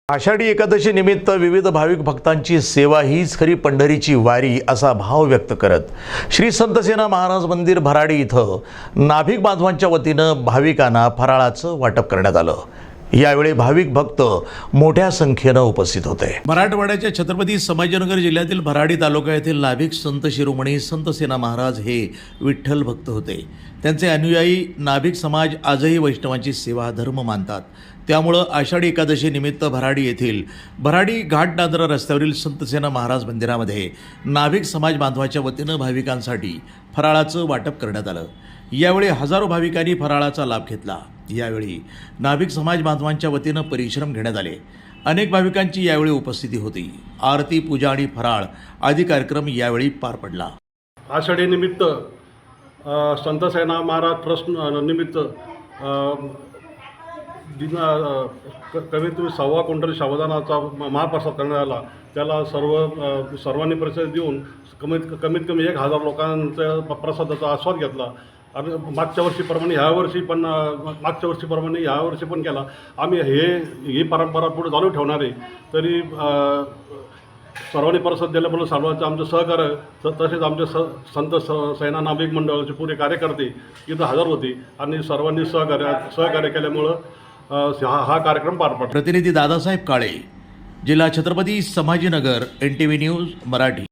आषाढी एकादशी निमित्त विविध भाविक भक्तांची सेवा हीच खरी पंढरीची वारी असा भाव व्यक्त करत श्री संतसेना महाराज मंदिर भराडी इथं नाभिक बांधवांच्या वतीनं भाविकांना फराळाचं वाटप करण्यात आलं। यावेळी भाविक भक्त मोठ्या संख्येनं उपस्थित होते। मराठवाड्याच्या छत्रपती संभाजीनगर जिल्ह्यातील भराडी तालुका येथील नाभिक संत शिरोमणी संतसेना महाराज हे विठ्ठल भक्त होते। त्यांचे अनुयायी नाभिक समाज आजही वैष्णवांची सेवा धर्म मानतात। त्यामुळे आषाढी एकादशी निमित्त भराडी येथील भराडी घाटनांदरा रस्त्यावरील संतसेना महाराज मंदिरामध्ये नाभिक समाज बांधवाच्या वतीनं भाविकांसाठी फराळाचं वाटप करण्यात आलं। यावेळी हजारो भाविकांनी फराळाचा लाभ घेतला। यावेळी नाभिक समाज बांधवांच्या वतीनं परिश्रम घेण्यात आले। अनेक भाविकांची यावेळी उपस्थिती होती। आरती, पूजा आणि फराळ आदी कार्यक्रम यावेळी पार पडला। आषाढी निमित्त संतसेना महाराज ट्रस्ट निमित्त कमीत कमी 1.25 क्विंटल साबुदाणाचा महाप्रसाद करण्यात आला। त्याला सर्वांनी प्रतिसाद देऊन कमीत कमी 1000 लोकांचा प्रसादाचा आस्वाद घेतला। आणि मागच्या वर्षीप्रमाणे यावर्षी पण केला। आम्ही ही परंपरा पुढे चालू ठेवणार आहे। तरी सर्वांनी प्रसाद दिल्यामुळे सर्वांचं आमचं सहकार्य तसेच आमचे संत सेना नाभिक मंडळाचे पुरे कार्यकर्ते इथं हजर होते आणि सर्वांनी सहकार्य केल्यामुळं हा कार्यक्रम पार पडला। प्रतिनिधी दादासाहेब काळे, जिल्हा छत्रपती संभाजीनगर, NTV न्यूज मराठी।